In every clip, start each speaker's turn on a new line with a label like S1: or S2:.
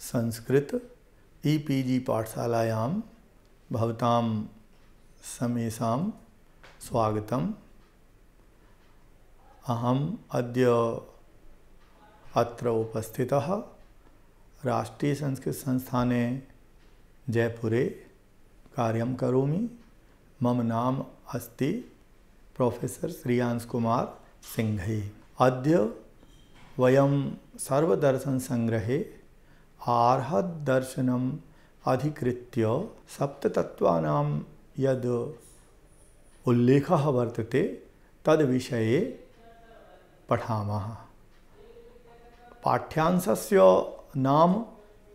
S1: Sanskrit e-PG पाठशालायां भवतां समेषां स्वागतम्। अहम् अद्य अत्र उपस्थितः राष्ट्रीय संस्कृत संस्थाने जयपुरे कार्यं करोमि। मम नाम अस्ति प्रोफेसर श्रियांश कुमार सिंघई। अद्य वयं सर्वदर्शनसंग्रहे आर्हद्दर्शनम् अधिकृत्य सप्ततत्त्वानां यद् उल्लेखः वर्तते तद्विषये पठामः। पाठ्यांशस्य नाम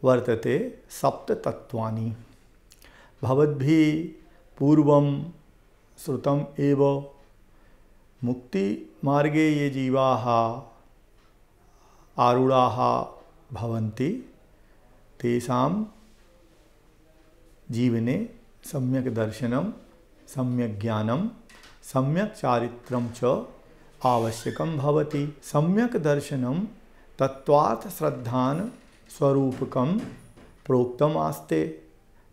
S1: वर्तते सप्ततत्त्वानि। भवद्भिः पूर्वं श्रुतम् एव, मुक्तिमार्गे ये जीवाः आरूढ़ाः भवन्ति तेषां जीवने सम्यक् दर्शनं, सम्यक् ज्ञानं, सम्यक् चारित्रं च आवश्यकं भवति। सम्यक् दर्शनं तत्त्वार्थ श्रद्धान स्वरूपकं प्रोक्तमास्ते।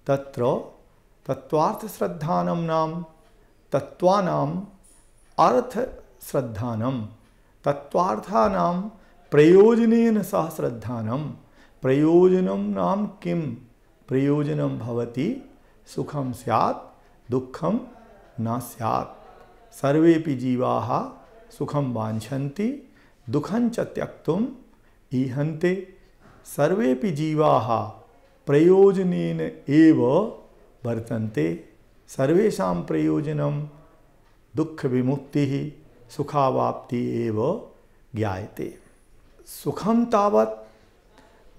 S1: तत्र तत्त्वार्थ श्रद्धानं नाम तत्त्वानाम् अर्थ श्रद्धानं, तत्त्वार्थानां प्रयोजनेन सह श्रद्धानं। प्रयोजनं नाम किं? प्रयोजनं भवति सुखं स्यात् दुःखं न स्यात्। सर्वेपि जीवाः सुखं वाञ्छन्ति, दुःखं च त्यक्तुम् ईहन्ते। सर्वेपि जीवाः प्रयोजनेन एव वर्तन्ते। सर्वेषां प्रयोजनं दुःखविमुक्तिः, सुखावाप्तिः एव ज्ञायते। सुखं तावत्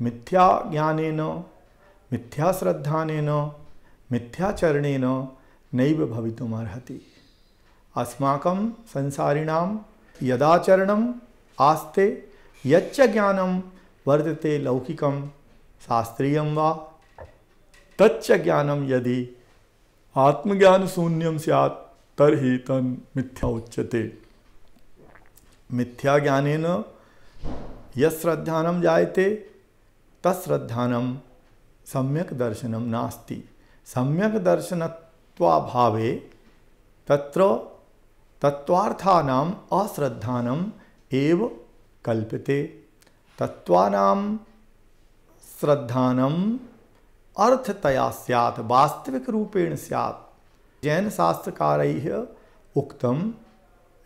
S1: मिथ्या ज्ञानेन, मिथ्या श्रद्धानेन, मिथ्याचरणेन नैव भवितुमर्हति। अस्माकं संसारिणां यदाचरणम् आस्ते, यच्च ज्ञानं वर्तते लौकिकं शास्त्रीयं वा, तच्च ज्ञानं यदि आत्मज्ञानशून्यं स्यात् तर्हि तन्मिथ्या उच्यते। मिथ्याज्ञानेन यश्रद्धानं जायते तश्रद्धानं सम्यक् दर्शनं नास्ति। सम्यक् दर्शनत्वाभावे तत्र तत्त्वार्थानाम् अश्रद्धानम् एव कल्प्यते। तत्त्वानां श्रद्धानम् अर्थतया स्यात्, वास्तविकरूपेण स्यात्। जैनशास्त्रकारैः उक्तं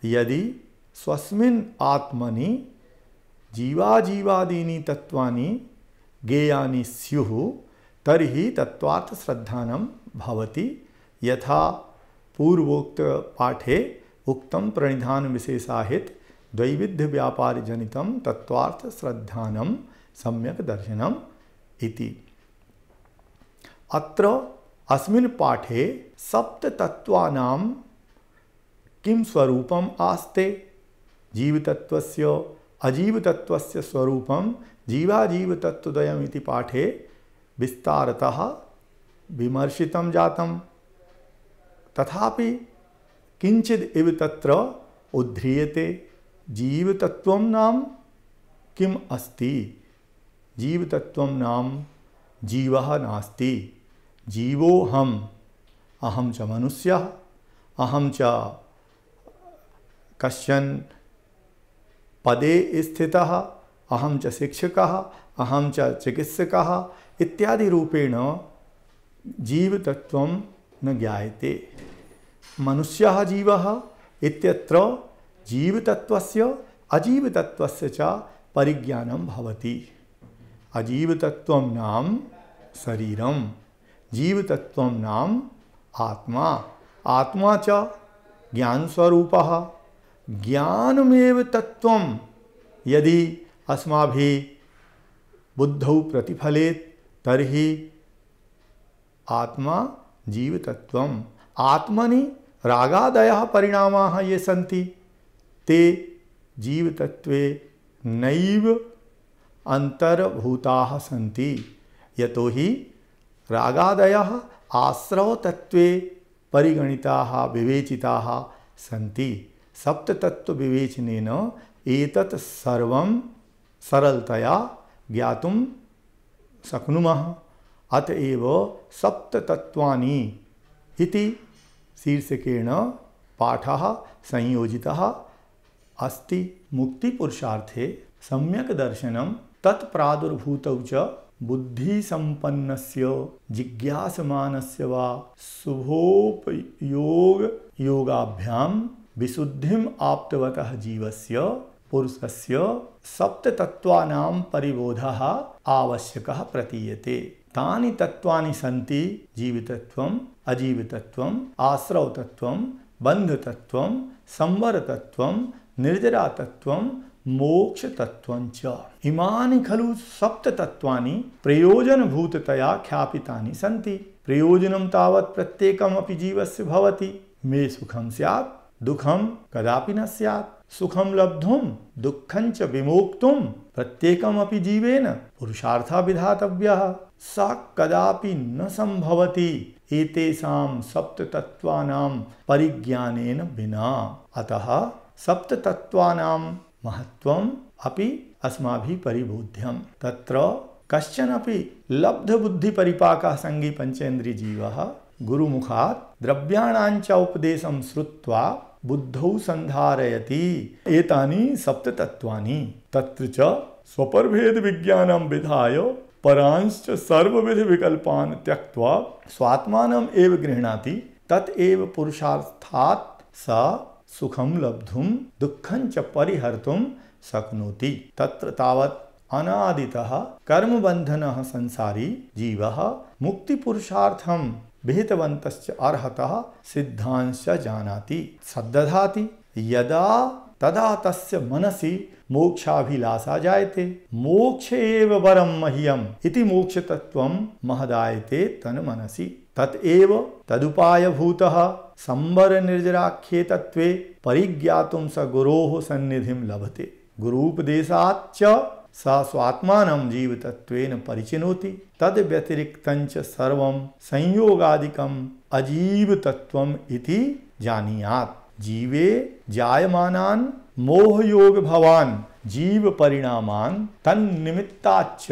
S1: यदि स्वस्मिन् आत्मनि जीवाजीवादीनि तत्त्वानि ज्ञेयानि स्युः तर्हि तत्त्वार्थश्रद्धानं भवति। यथा पूर्वोक्त पाठे उक्तं प्रणिधानविशेषाहित द्वैविध्यव्यापारजनितं तत्त्वार्थश्रद्धानं सम्यक् दर्शनम् इति। अत्र अस्मिन् पाठे सप्ततत्त्वानां किं स्वरूपम् आस्ते, जीवतत्त्वस्य अजीवतत्त्वस्य स्वरूपं जीवाजीवतत्त्वद्वयम् इति पाठे विस्तारतः विमर्शितं जातं। तथापि किञ्चिद् इव तत्र उद्ध्रियते। जीवतत्त्वं नाम किम् अस्ति? जीवतत्त्वं नाम जीवः नास्ति। जीवोऽहम्, अहं च मनुष्यः, अहं च कश्चन पदे स्थितः, अहं च शिक्षकः, अहं च चिकित्सकः इत्यादि रूपेण जीवतत्त्वं न ज्ञायते। मनुष्यः जीवः इत्यत्र जीवतत्त्वस्य अजीवतत्त्वस्य च परिज्ञानं भवति। अजीवतत्त्वं नाम शरीरं, जीवतत्त्वं नाम आत्मा। आत्मा च ज्ञानस्वरूपः। ज्ञानमेव तत्त्वं यदि अस्माभिः बुद्धौ प्रतिफलेत् तर्हि आत्मा जीवतत्त्वम्। आत्मनि रागादयः परिणामाः ये सन्ति ते जीवतत्त्वे नैव अन्तर्भूताः सन्ति। यतोहि रागादयः आश्रवतत्त्वे परिगणिताः विवेचिताः सन्ति। सप्ततत्त्वविवेचनेन एतत् सर्वं सरलतया ज्ञातुं शक्नुमः। अतएव सप्ततत्त्वानि इति शीर्षकेण पाठः संयोजितः अस्ति। मुक्तिपुरुषार्थे सम्यक् दर्शनं तत्प्रादुर्भूतौ च बुद्धिसम्पन्नस्य जिज्ञासमानस्य वा योगाभ्यां विशुद्धिम् आप्तवतः जीवस्य पुरुषस्य सप्ततत्त्वानां परिबोधः आवश्यकः प्रतीयते। तानि तत्त्वानि सन्ति जीवतत्त्वम्, अजीवतत्त्वम्, आश्रवतत्त्वम्, बन्धतत्त्वम्, संवरतत्त्वम्, निर्जरातत्त्वम्, मोक्षतत्त्वं च। इमानि खलु सप्ततत्त्वानि प्रयोजनभूततया ख्यापितानि सन्ति। प्रयोजनं तावत् प्रत्येकमपि जीवस्य भवति। मे सुखं स्यात्, दुःखं कदापि न स्यात्। सुखं लब्धुं दुःखं च विमोक्तुं प्रत्येकमपि जीवेन पुरुषार्थः विधातव्यः। स कदापि न संभवति एतेषां सप्ततत्त्वानां परिज्ञानेन विना। अतः सप्ततत्त्वानां महत्त्वम् अपि अस्माभिः परिबोध्यम्। तत्र कश्चनपि लब्धबुद्धिपरिपाकः सङ्गी पंचेन्द्रियजीवः गुरुमुखात् द्रव्याणाञ्च उपदेशं श्रुत्वा बुद्धौ संधारयति। एतानि सप्ततत्त्वानि तत्र च स्वप्रभेद विज्ञानं विधाय परांश्च सर्वविध विकल्पान् त्यक्त्वा स्वात्मानम् एव गृह्णाति। तत्एव पुरुषार्थात् स सुखं लब्धुं दुःखं च परिहर्तुं शक्नोति। तत्र तावत् अनादितः कर्मबन्धनः संसारी जीवः मुक्तिपुरुषार्थं विहितवन्तश्च अर्हतः सिद्धांश्च जानाति सद्दधाति। यदा तदा तस्य मनसि मोक्षाभिलाषा जायते। मोक्ष एव वरं मह्यम् इति मोक्षतत्त्वं महदायते तन्मनसि। तत्एव तदुपायभूतः संवरनिर्जराख्ये तत्त्वे परिज्ञातुं स गुरोः सन्निधिं लभते। गुरूपदेशाच्च स स्वात्मानं जीवतत्त्वेन परिचिनोति। तद्व्यतिरिक्तञ्च सर्वं संयोगादिकम् अजीवतत्त्वम् इति जानीयात्। जीवे जायमानान् मोहयोग-भवान् जीवपरिणामान् तन्निमित्ताच्च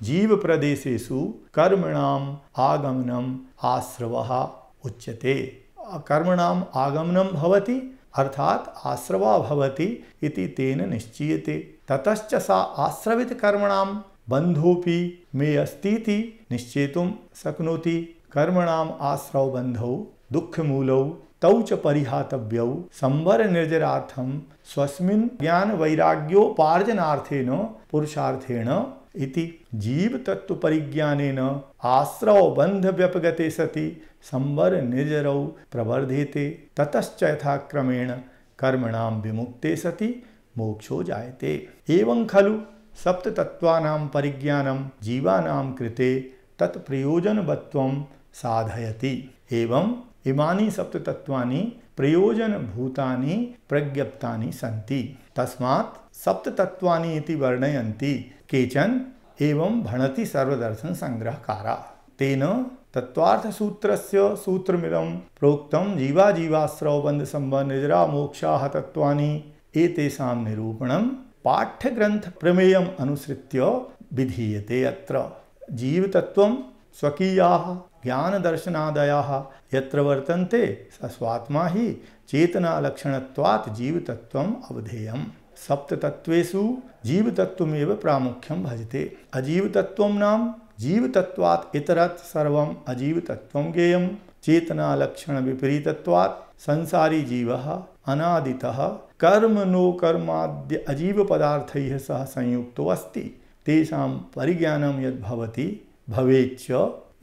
S1: जीवप्रदेशेषु कर्मणाम् आगमनम् आश्रवः उच्यते। कर्मणाम् आगमनं भवति अर्थात आश्रवा भवति इति तेन निश्चीयते। ततश्च सा आश्रवित कर्मणां बन्धोऽपि मे अस्तीति निश्चेतुं शक्नोति। कर्मणाम् आश्रव बन्धौ दुःखमूलौ तौ च परिहातव्यौ संवर निर्जरार्थं स्वस्मिन् ज्ञान वैराग्योपार्जनार्थेन पुरुषार्थेन इति। जीव तत्व परिज्ञानेन आश्रव बंध व्यपगते सति संवर निर्जरौ प्रवर्धेते। ततश्च यथाक्रमेण कर्मणां विमुक्ते सति मोक्षो जायते। एवं खलु सप्ततत्त्वानां परिज्ञानं जीवानां कृते तत्प्रयोजनवत्त्वं साधयति। एवं इमानि सप्ततत्त्वानि प्रयोजनभूतानि प्रज्ञप्तानि सन्ति। तस्मात् सप्ततत्त्वानि इति वर्णयन्ति केचन एवं भणति सर्वदर्शन संग्रहकारा। तेन तत्त्वार्थसूत्रस्य सूत्रमिदं प्रोक्तं जीवाजीवाश्रव बन्ध संबंध निजरा मोक्षाः तत्त्वानि एतेषां निरूपणं पाठ्यग्रन्थ प्रमेयम् अनुसृत्य विधीयते। अत्र जीवतत्त्वं स्वकीयाः ज्ञानदर्शनादयाः यत्र वर्तन्ते स स्वात्मा हि चेतनालक्षणत्वात् जीवतत्त्वम् अवधेयम्। सप्ततत्त्वेषु जीवतत्त्वमेव प्रामुख्यं भजते। अजीवतत्त्वं नाम जीवतत्त्वात् इतरत् सर्वम् अजीवतत्त्वं ज्ञेयं। चेतनालक्षणविपरीतत्वात् संसारी जीवः अनादितः कर्म नो कर्माद्य अजीव पदार्थैः सह संयुक्तो अस्ति। तेषां परिज्ञानं यद् भवति भवेच्च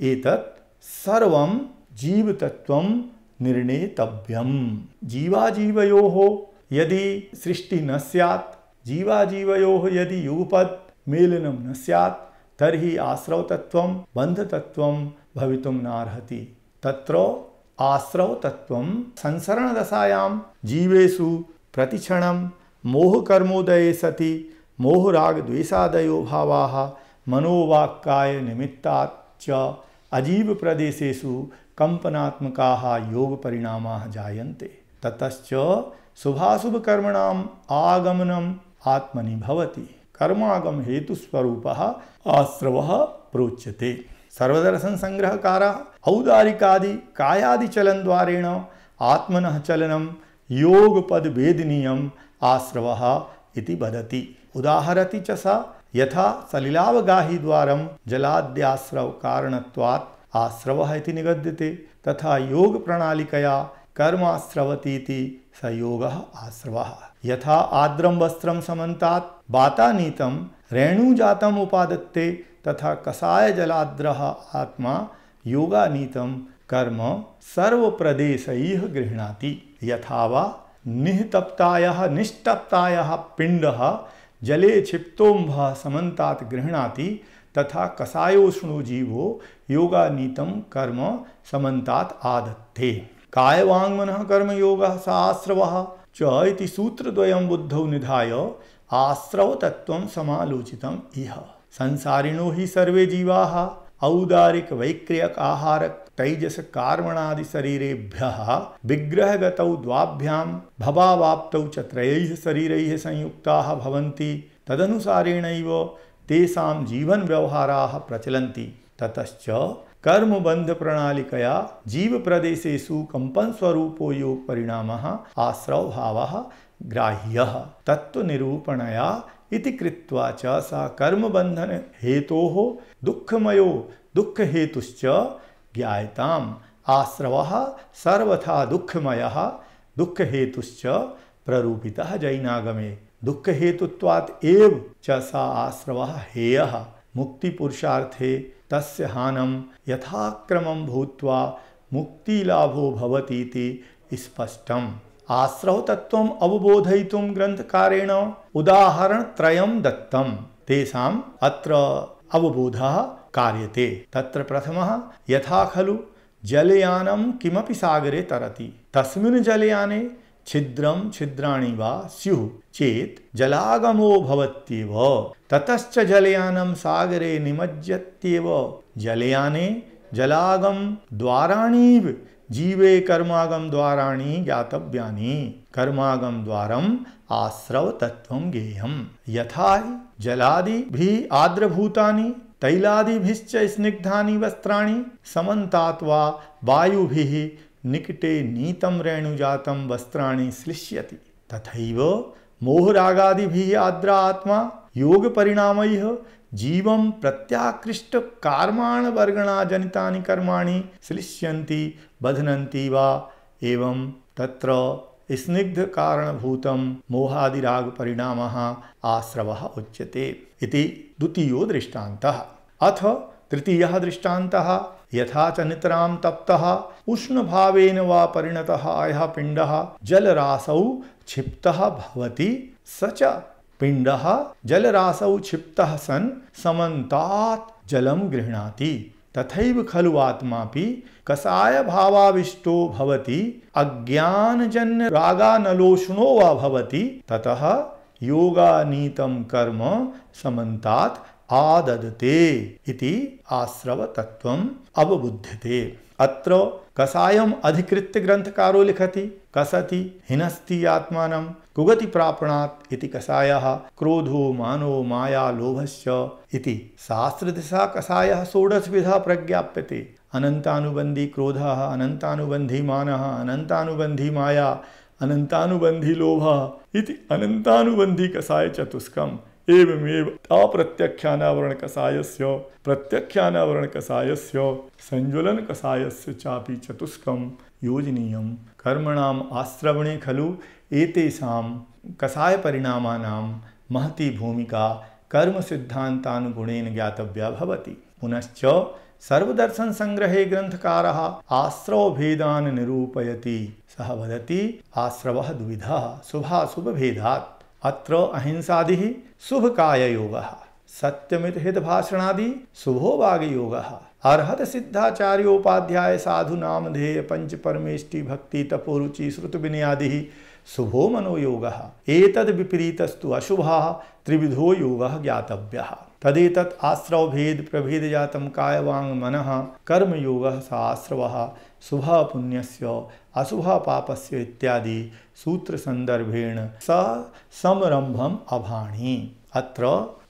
S1: एतत् सर्वं जीवतत्त्वं निर्णेतव्यम्। जीवाजीवयोः यदि सृष्टि न स्यात्, जीवाजीवयोः यदि युगपत् मेलनं न स्यात्, तर्हि आश्रवतत्त्वं बन्धतत्त्वं भवितुं नार्हति। तत्र आश्रवतत्त्वं संसरणदशायां जीवेषु प्रतिक्षणं मोहकर्मोदये सति मोहरागद्वेषादयो भावाः मनोवाक्काय निमित्तात् च अजीवप्रदेशेषु कंपनात्मकाः योगपरिणामाः जायन्ते। ततश्च शुभाशुभकर्मणाम् आगमनम् आत्मनि भवति। कर्मागम हेतु स्वरूपः आश्रवः प्रोच्यते। सर्वदर्शन संग्रहकारः औदारिकादि कायादि चलन द्वारेण आत्मनः चलनं योगपद वेदनीयम् आश्रवः इति वदति। उदाहरति च स यथा सलिलावगाही द्वारं जलाद्याश्रव कारणत्वात् आश्रवः इति निगद्यते, तथा योग प्रणालिकया कर्माश्रवतीति स योगः आश्रवः। यथा आर्द्रं वस्त्रं समन्तात् वातानीतं रेणुजातम् उपादत्ते, तथा कषाय जलाद्रः आत्मा योगानीतं कर्म सर्वप्रदेशैः गृह्णाति। यथा वा निस्तप्तायः पिण्डः जले क्षिप्तोऽम्भः समन्तात् गृह्णाति, तथा कषायोष्णो जीवो योगानीतं कर्म समन्तात् आदत्ते। कायवाङ्मनः कर्मयोगः स आश्रवः च इति सूत्रद्वयं बुद्धौ निधाय आश्रवतत्त्वं समालोचितम् इह। संसारिणो हि सर्वे जीवाः औदारिक वैक्रियक आहारक तैजस कार्मणादि शरीरेभ्यः विग्रहगतौ द्वाभ्यां भवावाप्तौ च त्रयैः शरीरैः संयुक्ताः भवन्ति। तदनुसारेणैव तेषां जीवन व्यवहाराः प्रचलन्ति। ततश्च कर्मबंध प्रणालिकया जीव प्रदेशेषु कंपन स्वरूपो योग परिणामः आश्रव भावः ग्राह्यः तत्व निरूपणया इति कृत्वा च सा कर्मबंधन हेतोः दुःखमयो दुःख हेतुश्च ज्ञायताम्। आश्रवः सर्वथा दुःखमयः दुःख हेतुश्च प्ररूपितः जैनागमे। दुःख हेतुत्वात् एव च सा आश्रवः हेयः। मुक्ति पुरुषार्थे तस्य हानं यथाक्रमं भूत्वा मुक्तिलाभो भवतीति स्पष्टम्। आश्रव तत्त्वम् अवबोधयितुं ग्रन्थकारेण उदाहरणत्रयं दत्तं। तेषाम् अत्र अवबोधः कार्यते। तत्र प्रथमः यथा खलु जलयानं किमपि सागरे तरति, तस्मिन् जलयाने छिद्रं छिद्राणि वा स्युः चेत् जलागमो भवत्येव। ततश्च जलयानं सागरे निमज्जत्येव। जलयाने जलागम द्वाराणीव जीवे कर्मागम द्वाराणि ज्ञातव्यानि। कर्मागम द्वारम् आश्रव तत्त्वं ज्ञेयम्। यथा जलादिभिः आर्द्रभूतानि तैलादिभिश्च स्निग्धानि वस्त्राणि समन्तात् वा वायुभिः निकटे नीतं रेणुजातं वस्त्राणि श्लिष्यति, तथैव मोहरागादिभिः आर्द्र आत्मा योग परिणामैः जीवं प्रत्याकृष्ट कार्माण वर्गणा जनितानि कर्माणि श्लिष्यन्ति बध्नन्ति वा। एवं तत्र स्निग्ध कारणभूतं मोहादिराग परिणामः आश्रवः उच्यते इति द्वितीयो दृष्टान्तः। अथ तृतीयः दृष्टान्तः यथा च नितरां तप्तः उष्णभावेन वा परिणतः अयः पिण्डः जलराशौ क्षिप्तः भवति, स च पिण्डः जलराशौ क्षिप्तः सन् समन्तात् जलं गृह्णाति। तथैव खलु आत्मापि कषाय भावाविष्टो भवति, अज्ञानजन्य रागानलोष्णो वा भवति, ततः योगानीतं कर्म समन्तात् आददते इति आश्रव तत्त्वम् अवबुध्यते। अत्र कषायम् अधिकृत्य ग्रन्थकारो लिखति कसति हिनस्ति आत्मानं कुगति प्रापणात् इति कषायः क्रोधो मानो माया लोभश्च इति। शास्त्रदिशा कषायः षोडशविधः प्रज्ञाप्यते। अनन्तानुबन्धी क्रोधः, अनन्तानुबन्धी मानः, अनन्तानुबन्धी माया, अनन्तानुबन्धी लोभः इति अनन्तानुबन्धी कषाय चतुष्कम्। एवमेव अप्रत्यक्षानावरण कषायस्य प्रत्यक्षानावरण कषायस्य संज्वलन कषायस्य चापि चतुष्कं योजनीयं। कर्मणाम् आश्रवणे खलु एतेषां कषाय परिणामानां महती भूमिका कर्म सिद्धान्तानुगुणेन ज्ञातव्या भवति। पुनश्च सर्वदर्शन संग्रहे ग्रंथकारः आश्रव भेदान् निरूपयति। सः वदति आश्रवः द्विधः शुभाशुभ भेदात्। अत्र अहिंसादिः शुभकाययोगः, सत्यमित हित भाषणादि शुभो वागयोगः, अर्हत सिद्धाचार्योपाध्याय साधु नामधेय पंच परमेष्टि भक्ति तपोरुचि श्रुत विनयादिः शुभो मनोयोगः। एतद् विपरीतस्तु अशुभः त्रिविधो योगः ज्ञातव्यः। तदेतत् आश्रव भेद प्रभेद जातं कायवांग मनः कर्म योगः स आश्रवः शुभ पुण्यस्य अशुभ पापस्य इत्यादि सूत्र संदर्भेण स समरंभम अभाणि। अत्र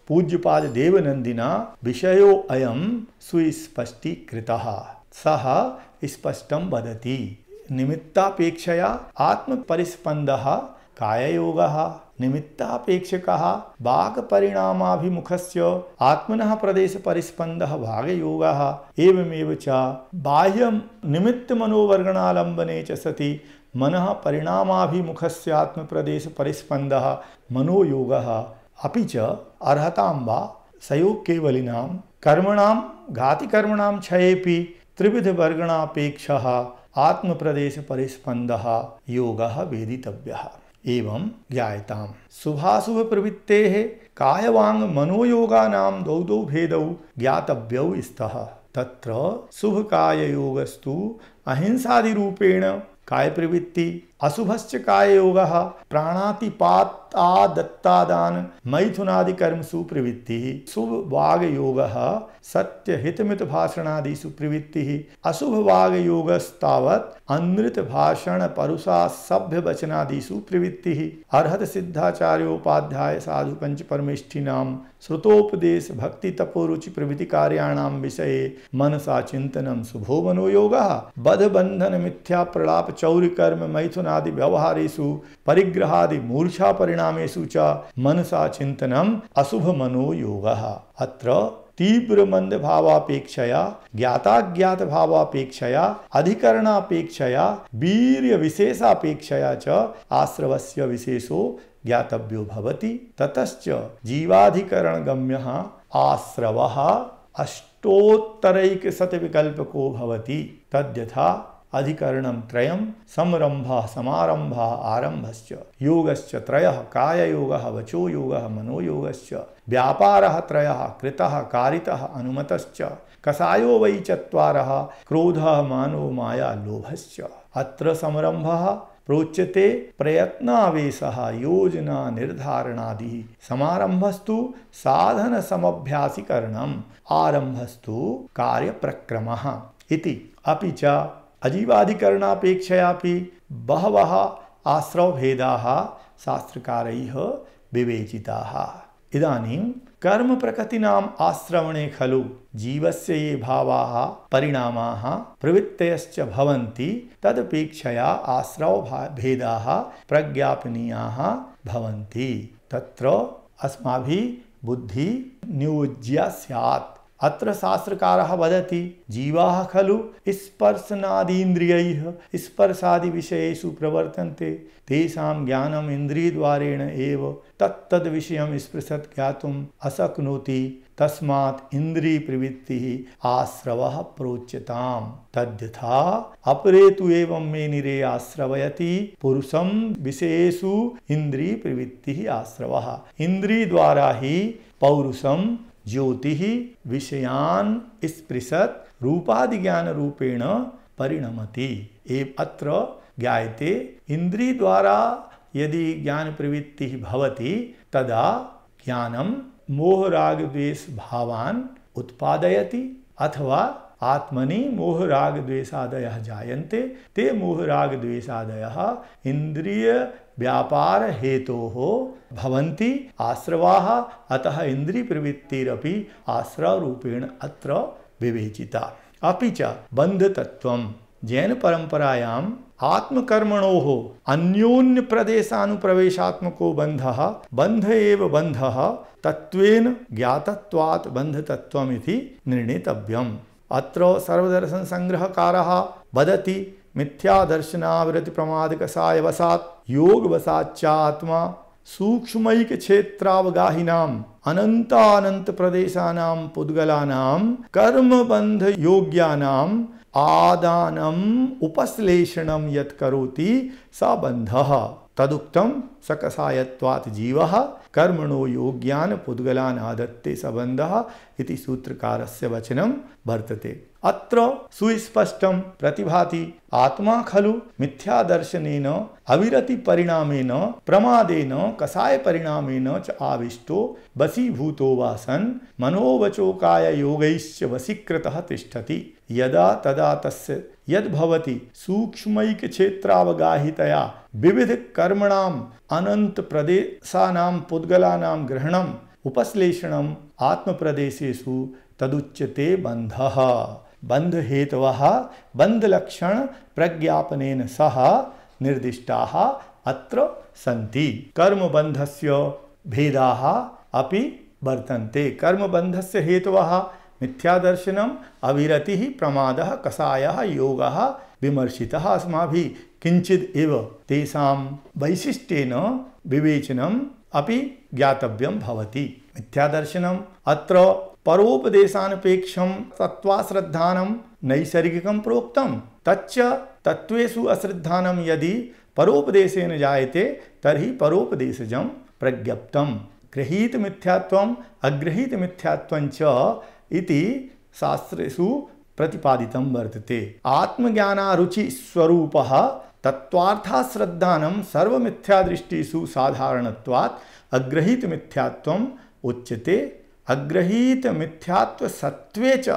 S1: पूज्यपाद देवनन्दिना विषयो अयं सुस्पष्टीकृतः। सः स्पष्टं वदति निमित्तापेक्षया आत्मपरिस्पन्दः काययोगः, निमित्तापेक्षकः वाक्परिणामाभिमुखस्य आत्मनः प्रदेशपरिस्पन्दः भागयोगः, एवमेव च बाह्यं निमित्तमनोवर्गणालम्बने च सति मनः परिणामाभिमुखस्य आत्मप्रदेशपरिस्पन्दः मनोयोगः, अपि च अर्हतां वा सयोगकेवलिनां कर्मणां घातिकर्मणां क्षयेऽपि त्रिविधवर्गणापेक्षः आत्मप्रदेशपरिस्पन्दः योगः वेदितव्यः। एवं ज्ञायताम् शुभाशुभप्रवृत्तेः कायवाङ्मनोयोगानां द्वौ भेदौ ज्ञातव्यौ स्तः। तत्र शुभकाययोगस्तु अहिंसादिरूपेण कायप्रवृत्ति, अशुभश्च काययोगः प्राणातिपातादत्तादान मैथुनादिकर्मसु प्रवृत्तिः, शुभवागयोगः सत्यहितमितभाषणादिषु प्रवृत्तिः, अशुभवागयोगस्तावत् अनृतभाषणपरुषा सभ्यवचनादिषु प्रवृत्तिः। अर्हत सिद्धाचार्योपाध्याय साधु पंचपरमेष्ठीनां श्रुतोपदेश भक्ति तपोरुचि प्रभृति कार्याणां विषये मनसा चिंतनं शुभो मनोयोगः, बधबंधन मिथ्या प्रलाप चौर्य कर्म मैथुनादि व्यवहारेषु परिग्रहादि मूर्छा परिणामेषु च मनसा चिंतनम् अशुभ मनोयोगः। अत्र तीव्र मंद भावापेक्षया ज्ञाताज्ञात भावापेक्षया अधिकरणापेक्षया वीर्य विशेषापेक्षया च आश्रवस्य विशेषो ज्ञातव्यो भवति। ततश्च जीवाधिकरणगम्यः आश्रवः अष्टोत्तरैकशतविकल्पको भवति। तद्यथा अधिकरणं त्रयं समरम्भः समारम्भः आरम्भश्च योगश्च त्रयः काययोगः वचो योगः मनोयोगश्च व्यापारः त्रयः कृतः कारितः अनुमतश्च कषायो वै चत्वारः क्रोधः मानो माया लोभश्च। अत्र समरम्भः प्रोच्यते प्रयत्नावेशः योजना निर्धारणादि, समारम्भस्तु साधन समभ्यासीकरणम्, आरम्भस्तु कार्यप्रक्रमः इति। अपि च अजीवाधिकरणापेक्षयापि बहवः आश्रवभेदाः शास्त्रकारैः विवेचिताः। इदानीं कर्म प्रकृतीनाम् आश्रवणे खलु जीवस्य ये भावाः परिणामाः प्रवृत्तयश्च भवन्ति तदपेक्षया आश्रवभेदाः प्रज्ञापनीयाः भवन्ति। तत्र अस्माभिः बुद्धि नियोज्या स्यात्। अत्र शास्त्रकारः वदति जीवाः खलु स्पर्शनादीन्द्रियैः स्पर्शादि विषयेषु प्रवर्तन्ते, तेषां ज्ञानम् इन्द्रियद्वारेण एव तत्तद् विषयं स्पृशत् ज्ञातुम् अशक्नोति, तस्मात् इन्द्रियप्रवृत्तिः आश्रवः प्रोच्यताम्। तद्यथा अपरे तु एवं मेनिरे आश्रवयति पुरुषं विषयेषु इन्द्रियप्रवृत्तिः आश्रवः। इन्द्रियद्वारा ही पौरुषं ज्योतिः विषयान् स्पृशत् रूपादि ज्ञान रूपेण परिणमति। अत्र ज्ञायते इंद्रिय द्वारा यदि ज्ञान प्रवृत्तिः भवति तदा ज्ञानं मोह राग द्वेष भावान् उत्पादयति, अथवा आत्मनि मोह राग द्वेषादयः जायन्ते, ते मोह राग द्वेषादयः इंद्रिय व्यापार हेतोः भवन्ति आश्रवाः। अतः इंद्रिय प्रवृत्तिरपि आश्रव रूपेण अत्र विवेचिता। अपि च बन्धतत्वं जैन परंपरायाम् आत्मकर्मणोः अन्योन्य प्रदेशानुप्रवेशात्मको बन्धः बन्ध एव बन्धः तत्त्वेन ज्ञातत्वात् बन्धतत्वमिति निर्णेतव्यम्। अत्र सर्वदर्शन संग्रहकारः वदति मिथ्यादर्शनावृत्ति प्रमादकषायवशात् योगवशाच्चात्मा सूक्ष्मैक क्षेत्रावगाहिनां अनंतानंत प्रदेशानां पुद्गलानां कर्मबंध योग्यानां आदानम् उपश्लेषणं यत् करोति स बन्धः तदुक्तं सकषायत्वात् जीवः कर्मणो योग्यान् पुद्गलान् आदत्ते सबन्धः इति सूत्रकारस्य वचनं वर्तते। अत्र सुस्पष्टं प्रतिभाति आत्मा खलु मिथ्यादर्शनेन अविरति परिणामेन प्रमादेन कषाय परिणामेन च आविष्टो वशीभूतो वा सन् मनोवचो काय योगैश्च वशीकृतः तिष्ठति। यदा तदा तस्य यद् भवति सूक्ष्मैक क्षेत्रावगाहितया विविध कर्मणाम् अनंत प्रदेशानां पुद्गलानां ग्रहणं उपश्लेषणम् आत्मप्रदेशेषु तदुच्यते बन्धः। बन्धहेतवः बन्धलक्षणप्रज्ञापनेन सह निर्दिष्टाः अत्र सन्ति। कर्मबन्धस्य भेदाः अपि वर्तन्ते। कर्मबन्धस्य हेतवः मिथ्यादर्शनम्, अविरतिः, प्रमादः, कषायः, योगः विमर्शितः अस्माभिः। किञ्चिद् एव तेषां वैशिष्ट्येन विवेचनम् अपि ज्ञातव्यं भवति। मिथ्यादर्शनम् अत्र परोपदेशानपेक्षं तत्त्वाश्रद्धानं नैसर्गिकं प्रोक्तं। तच्च तत्त्वेषु अश्रद्धानं यदि परोपदेशेन जायते तर्हि परोपदेशजं प्रज्ञप्तं। गृहीतमिथ्यात्वम् अगृहीतमिथ्यात्वं च इति शास्त्रेषु प्रतिपादितं वर्तते। आत्मज्ञानारुचिस्वरूपः तत्त्वार्थाश्रद्धानं सर्वमिथ्यादृष्टिषु साधारणत्वात् अगृहीतमिथ्यात्वम् उच्यते। अगृहीतमिथ्यात्वसत्त्वे च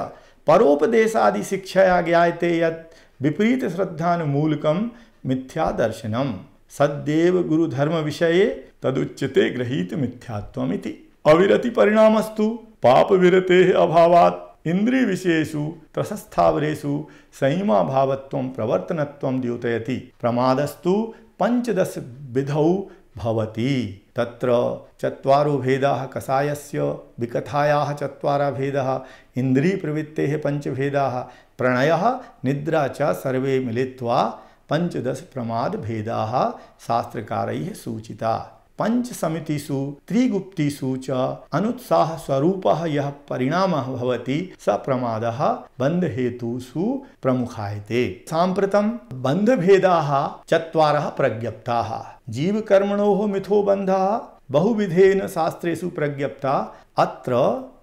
S1: परोपदेशादिशिक्षया ज्ञायते यत् विपरीतश्रद्धानुमूलकं मिथ्यादर्शनं। सद्देव गुरुधर्मविषये तदुच्यते गृहीतमिथ्यात्वमिति। अविरतिपरिणामस्तु पापविरतेः अभावात् इंद्रियविषयेषु त्रसस्थावरेषु संयमाभावत्वं प्रवर्तनत्वं द्योतयति। प्रमादस्तु पंचदश विधौ भवति। तत्र चत्वारो भेदाः कषायस्य, विकथायाः चत्वारः भेदाः, इन्द्रियप्रवृत्तेः पञ्चभेदाः, प्रणयः, निद्रा च सर्वे मिलित्वा पंचदश प्रमाद भेदाः शास्त्रकारैः सूचिता। पंचसमितिषु त्रिगुप्तिषु च अनुत्साह स्वरूपः यः परिणामः भवति स प्रमादः बन्धहेतुषु प्रमुखायते। साम्प्रतं बन्धभेदाः चत्वारः प्रज्ञप्ताः। जीवकर्मणोः मिथो बन्धः बहुविधेन शास्त्रेषु प्रज्ञप्ता। अत्र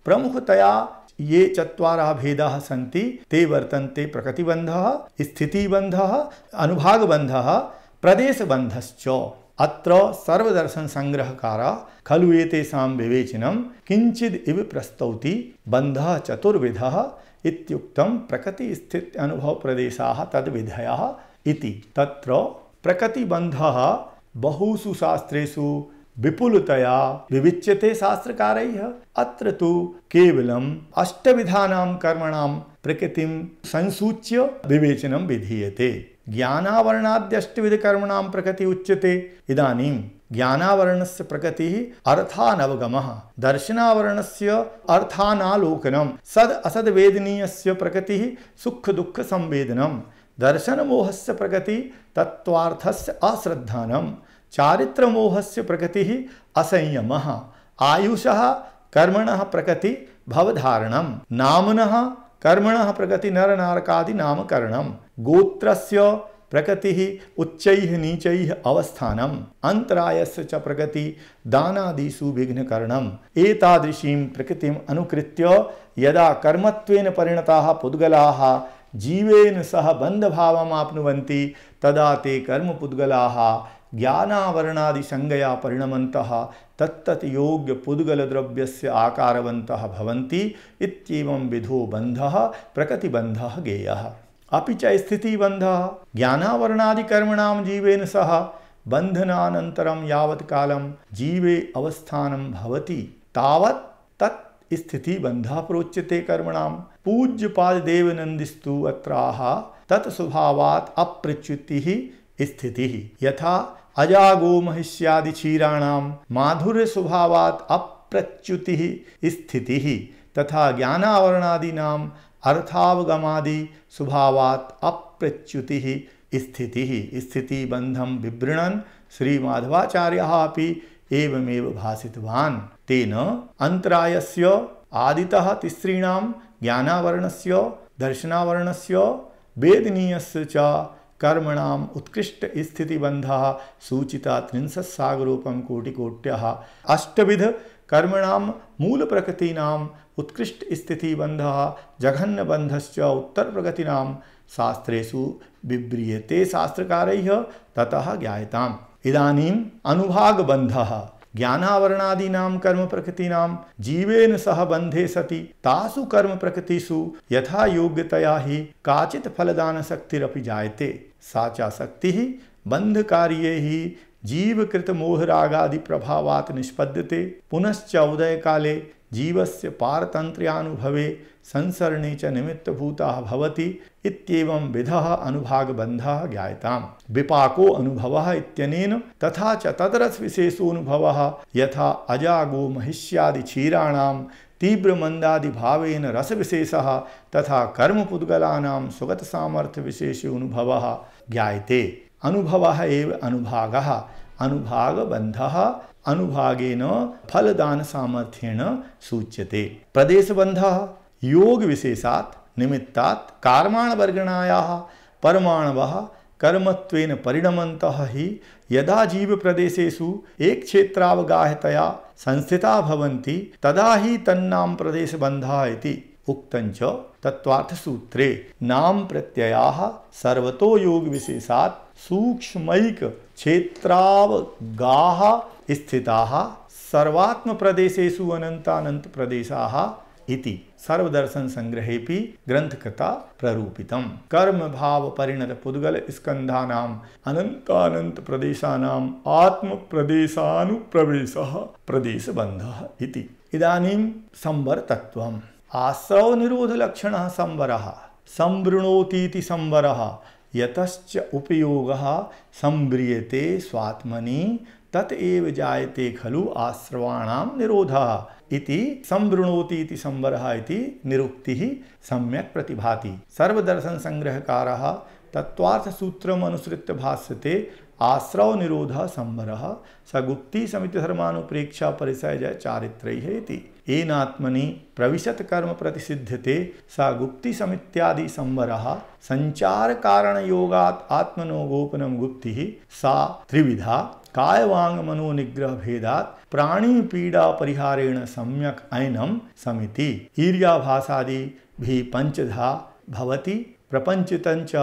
S1: प्रमुखतया ये चत्वारः भेदाः सन्ति ते वर्तन्ते प्रकृतिबन्धः, स्थितिबन्धः, अनुभागबन्धः, प्रदेशबन्धश्च। अत्र सर्वदर्शन संग्रहकारः खलु एतेषां विवेचनं किञ्चिद् इव प्रस्तौति। बन्धः चतुर्विधः इत्युक्तं प्रकृति स्थित अनुभव प्रदेशाः तद्विधयः इति। तत्र प्रकृतिबन्धः बहुषु शास्त्रेषु विपुलतया विविच्यते शास्त्रकारैः। अत्र तु केवलम् अष्टविधानां कर्मणां प्रकृतिं संसूच्य विवेचनं विधीयते। ज्ञानावरणाद्यष्टविधकर्मणां प्रकृति उच्यते। इदानीं ज्ञानावरणस्य प्रकृतिः अर्थानवगमः, दर्शनावरणस्य अर्थानालोकनं, सद् असद् वेदनीयस्य प्रकृतिः सुख दुःख संवेदनं, दर्शनमोहस्य प्रकृतिः तत्त्वार्थस्य अश्रद्धानं, चारित्रमोहस्य प्रकृतिः असंयमः, आयुषः कर्मणः प्रकृति भवधारणं, नाम्नः कर्मणः प्रकृति नरनारकादि नामकरणं, गोत्रस्य प्रकृतिः उच्चैः नीचैः अवस्थानम्, अन्तरायस्य च प्रकृति दानादिषु विघ्नकरणम्। एतादृशीं प्रकृतिम् अनुकृत्य यदा कर्मत्वेन परिणताः पुद्गलाः जीवेन सह बन्धभावमाप्नुवन्ति तदा ते कर्मपुद्गलाः ज्ञानावरणादिसंज्ञया परिणमन्तः तत्तत् योग्य पुद्गलद्रव्यस्य आकारवन्तः भवन्ति। इत्येवं विधो बन्धः प्रकृतिबन्धः ज्ञेयः। अपि च स्थितिबन्धः ज्ञानावरणादिकर्मणां जीवेन सह बन्धनानन्तरं यावत् कालं जीवे अवस्थानं भवति तावत् तत् स्थितिबन्धः प्रोच्यते कर्मणां। पूज्यपाददेवनन्दिस्तु अत्राह तत् स्वभावात् अप्रच्युतिः स्थितिः। यथा अजागो महिष्यादि क्षीराणां माधुर्य स्वभावात् अप्रच्युतिः स्थितिः तथा ज्ञानावरणादीनां अर्थावगमादि स्वभावात् अप्रच्युतिः स्थितिः। स्थितिबन्धं विवृणन् श्रीमाधवाचार्यः अपि एवमेव भाषितवान्। तेन अन्तरायस्य आदितः तिस्रीणां ज्ञानावरणस्य, दर्शनावरणस्य, वेदनीयस्य च कर्मणाम् उत्कृष्ट स्थितिबन्धः सूचिता 30 सागरोपम कोटिकोट्यः। अष्टविध कर्मणां मूलप्रकृतीनाम् उत्कृष्ट स्थितिबन्धः जघन्यबन्धश्च उत्तरप्रकृतीनां शास्त्रेषु विव्रियते शास्त्रकारैः ततः ज्ञायताम्। इदानीम् अनुभागबन्धः ज्ञानावरणादीनां कर्मप्रकृतीनां जीवेन सह बन्धे सति तासु कर्मप्रकृतिषु यथा योग्यतया हि काचित् फलदानशक्तिरपि जायते। सा च शक्तिः बन्धकार्ये हि जीवकृत मोहरागादि प्रभावात् निष्पद्यते। पुनश्च उदयकाले जीवस्य पारतन्त्र्यानुभवे संसरणे च निमित्तभूतः भवति इत्येवं विधः अनुभागबन्धः ज्ञायताम्। विपाको अनुभवः इत्यनेन तथा च तदरसविशेषोऽनुभवः यथा अजागो महिष्यादि क्षीराणां तीव्रमन्दादि भावेन रसविशेषः तथा कर्मपुद्गलानां स्वगत सामर्थ्य विशेषोऽनुभवः ज्ञायते। अनुभवः एव अनुभागः, अनुभागबन्धः अनुभागेन फलदान सामर्थ्येन सूच्यते। प्रदेशबन्धः योग विशेषात् निमित्तात् कार्माणवर्गणायाः परमाणवः कर्मत्वेन परिणमन्तः हि यदा जीव प्रदेशेषु एक क्षेत्रावगाह्यतया संस्थिता भवन्ति तदा हि तन्नाम प्रदेशबन्धः इति उक्तञ्च तत्त्वार्थसूत्रे। नाम प्रत्ययाः सर्वतो योग विशेषात् सूक्ष्मैक क्षेत्रावगाः स्थिताः सर्वात्म प्रदेशेषु अनन्तानन्त प्रदेशाः इति सर्वदर्शन संग्रहेपि ग्रंथकथा प्ररूपितम। कर्म भाव परिणत पुद्गल स्कंधानाम अनंतानंत प्रदेशानाम आत्म प्रदेशानुप्रवेशः प्रदेशबन्धः इति। इदानीं संवर तत्वम्। आश्रव निरोध लक्षणः संवरः। संवृणोतीति संवरः यतश्च उपयोगः संव्रियते स्वात्मनि तत एव जायते खलु आश्रवाणां निरोधः इति संवृणोति इति संवरः इति निरुक्तिः सम्यक् प्रतिभाति। सर्वदर्शन संग्रहकारः तत्त्वार्थ सूत्रम् अनुसृत्य भाष्यते। आश्रव निरोधः संवरः सगुप्ति समिति धर्मानुप्रेक्षा परिचय चारित्रैः इति। येनात्मनि प्रविशत कर्म प्रतिसिध्यते सा गुप्ति समित्यादि संवरः संचार कारण योगात् आत्मनो गोपनम गुप्तिः सा त्रिविधा कायवांग मनो निग्रह भेदात् प्राणी पीड़ा परिहारेण सम्यक ऐनं समिति। ईर्याभासादि भी पंचधा भवति प्रपंचितञ्च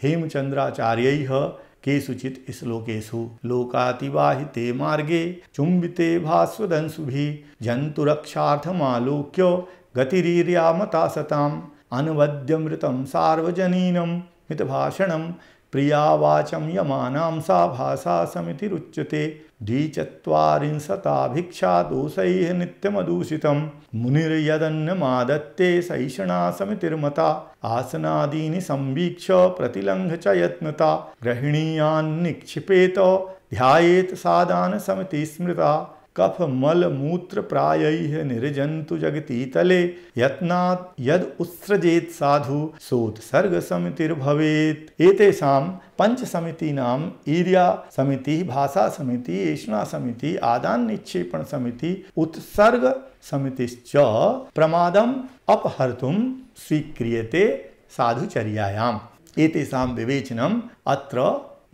S1: हेमचंद्राचार्यैः केषुचित् श्लोकेषु। लोकातिवाहिते मार्गे चुंबिते भास्वदंशुभिः जन्तुरक्षार्थमालोक्य गतिरीर्यामता सताम् अनवद्यमृतं सार्वजनीनं मितभाषणं प्रियावाचं यमानां सा भाषा समितिरुच्यते। द्विचत्वारिंशता भिक्षा दोषैः नित्यमदूषितं मुनिर्यदन्नमादत्ते सैषणा समितिर्मता। आसनादीनि संवीक्ष प्रतिलङ्घ्य च यत्नता गृहिणीयान्निक्षिपेत ध्यायेत् सादान समिति स्मृता। कफ मल मूत्र प्रायैः निर्जन्तु जगतीतले यत्नात् यद उत्सृजेत् साधु सोत्सर्ग समितिर्भवेत्। एतेषां पंच समितीनाम् ईर्या समिति, भाषा समिति, ऐषणा समिति, आदान निक्षेपण समिति, उत्सर्ग समितिश्च प्रमादम् अपहर्तुं स्वीक्रियते साधुचर्यायाम्। एतेषां विवेचनम् अत्र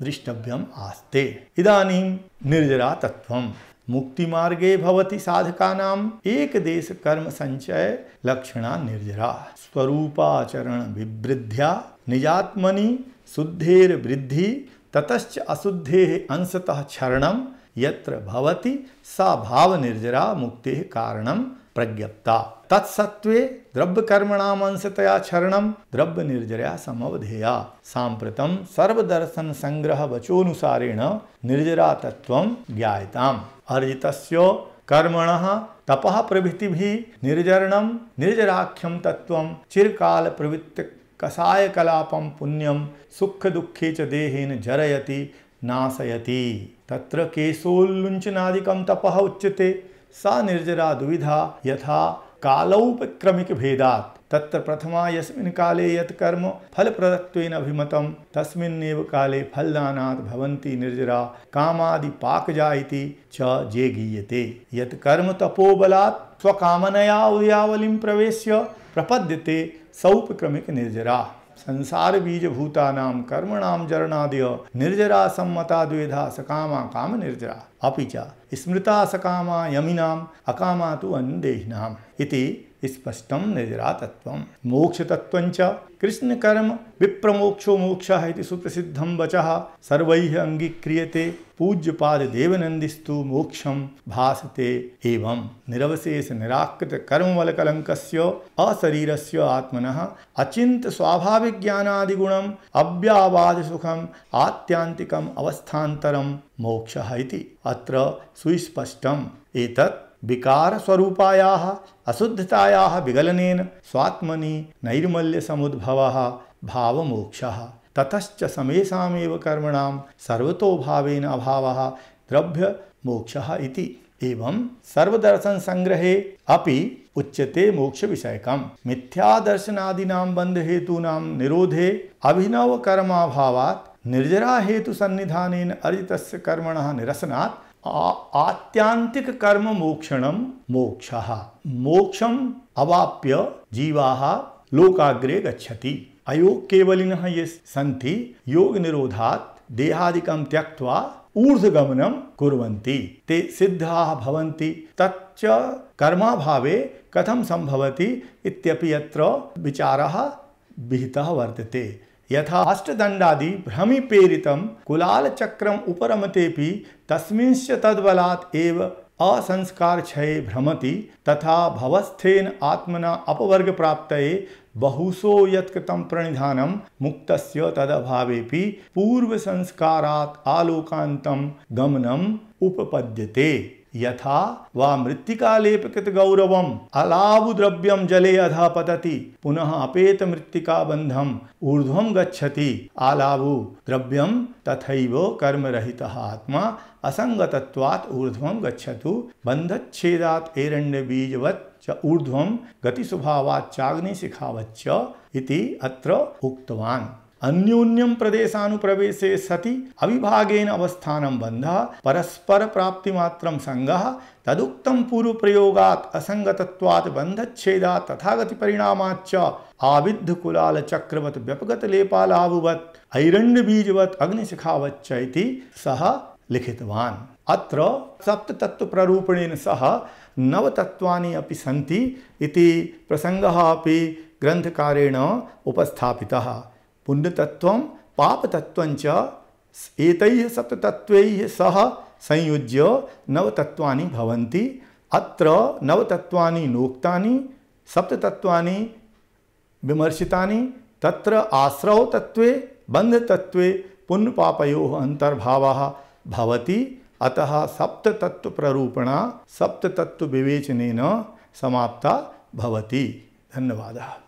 S1: द्रष्टव्यम् आस्ते। इदानीं निर्जरा तत्त्वम्। मुक्ति मार्गे भवति साधकानां एक देश कर्म संचय लक्षणा निर्जरा। स्वरूपाचरण विवृद्ध्या निजात्मनि शुद्धेर वृद्धि ततश्च अशुद्धेः अंशतः क्षरणं यत्र भवति सा भाव निर्जरा मुक्तेः कारणं प्रज्ञप्ता। तत्सत्त्वे द्रव्यकर्मणाम् अंशतया क्षरणं द्रव्य निर्जरया समवधेया। साम्प्रतं सर्वदर्शन संग्रह वचोनुसारेण निर्जरा तत्त्वं ज्ञायताम्। अर्जितस्य कर्मणः तपः प्रभृतिभिः निर्जरणं निर्जराख्यं तत्त्वं चिरकाल प्रवृत्त कषाय कलापं पुण्यं सुख दुःखे च देहेन जरयति नाशयति। तत्र केशोल्लुञ्चनादिकं तपः उच्यते। सा निर्जरा द्विविधा यथा कालौपक्रमिक भेदात्। तत्र प्रथमा यस्मिन् काले यत् कर्म फलप्रदत्वेन अभिमतं तस्मिन्नेव काले फलदानात् भवन्ति निर्जरा कामादि पाकजा इति च जे गीयते। यत् कर्म तपोबलात् स्वकामनया उदयावलिं प्रवेश्य प्रपद्यते सौपक्रमिक निर्जरा। संसार बीजभूतानां कर्मणां जरणादय निर्जरा सम्मता द्विधा सकामा काम निर्जरा अपि च स्मृता सकामा यमिनाम् अकामा तु अन्यदेहिनाम् इति स्पष्टं निर्जरातत्वम्। मोक्षतत्त्वञ्च कृष्णकर्म विप्रमोक्षो मोक्षः इति सुप्रसिद्धं वचः सर्वैः अंगीक्रियते। पूज्यपाद देवनन्दिस्तु मोक्षं भासते एवं। निरवशेष निराकृत कर्मबल कलंकस्य अशरीरस्य आत्मनः अचिन्त्य स्वाभाविक ज्ञानादिगुणम् अव्यावाद सुखम् आत्यांतिकम् अवस्थान्तरं मोक्षः इति। अत्र सुस्पष्टम् एतत् विकार स्वरूपायाः अशुद्धतायाः विगलनेन स्वात्मनि नैर्मल्य समुद्भवः भावमोक्षः। ततश्च समेषामेव कर्मणां सर्वतोभावेन अभावः द्रव्य मोक्षः इति। एवं सर्वदर्शन संग्रहे अपि उच्यते मोक्ष विषयकम्। मिथ्यादर्शनादीनां बंध हेतूनां निरोधे अभिनव कर्माभावात् निर्जरा हेतु सन्निधानेन अर्जितस्य कर्मणः निरसनात् आत्यांतिक कर्म मोक्षणं मोक्षः। मोक्षम् अवाप्य जीवाः लोकाग्रे गच्छति। अयोग केवलिनः ये सन्ति योग निरोधात् देहादिकं त्यक्त्वा ऊर्ध्वगमनं कुर्वन्ति ते सिद्धाः भवन्ति। तच्च कर्माभावे कथं संभवति इत्यपि यत्र विचारः विहितः वर्तते। यथा अष्टदण्डादि भ्रमिपेरितं कुलालचक्रम् उपरमतेपि तस्मिंश्च तद्बलात् एव असंस्कार क्षये भ्रमति तथा भवस्थेन आत्मना अपवर्ग प्राप्तये बहुशो यत्कृतं प्रणिधानं मुक्तस्य तदभावेपि पूर्व संस्कारात् आलोकान्तं गमनम् उपपद्यते। यथा वा मृत्तिकालेपकृत गौरवम् अलाभु द्रव्यं जले अधः पतति पुनः अपेत मृत्तिका बन्धम् ऊर्ध्वं गच्छति आलाभु द्रव्यं तथैव कर्मरहितः आत्मा असंगतत्वात् ऊर्ध्वं गच्छतु बन्धच्छेदात् एरण्यबीजवत् च ऊर्ध्वं गतिस्वभावात् चाग्निशिखावच्च इति अत्र उक्तवान्। अन्योन्यं प्रदेशानुप्रवेशे सति अविभागेन अवस्थानं बन्धः परस्पर प्राप्तिमात्रं संगः तदुक्तं पूर्वप्रयोगात् असंगतत्वात् बन्धच्छेदात् तथागति परिणामाच्च आविद्ध कुलाल चक्रवत् व्यपगत लेपालाभुवत् ऐरण्यबीजवत् अग्निशिखावच्च इति सः लिखितवान्। अत्र सप्ततत्व प्ररूपणेन सह नवतत्वानि अपि सन्ति इति प्रसंगः अपि ग्रन्थकारेण उपस्थापितः। पुण्यतत्वं पापतत्वञ्च एतैः सप्ततत्वैः सह संयुज्य नवतत्वानि भवन्ति। अत्र नवतत्वानि नोक्तानि सप्ततत्वानि विमर्शितानि। तत्र आश्रव तत्वे बन्धतत्वे पुण्यपापयोः अन्तर्भावः भवति। अतः सप्ततत्व प्ररूपणा सप्ततत्व विवेचनेन समाप्ता भवति। धन्यवादः।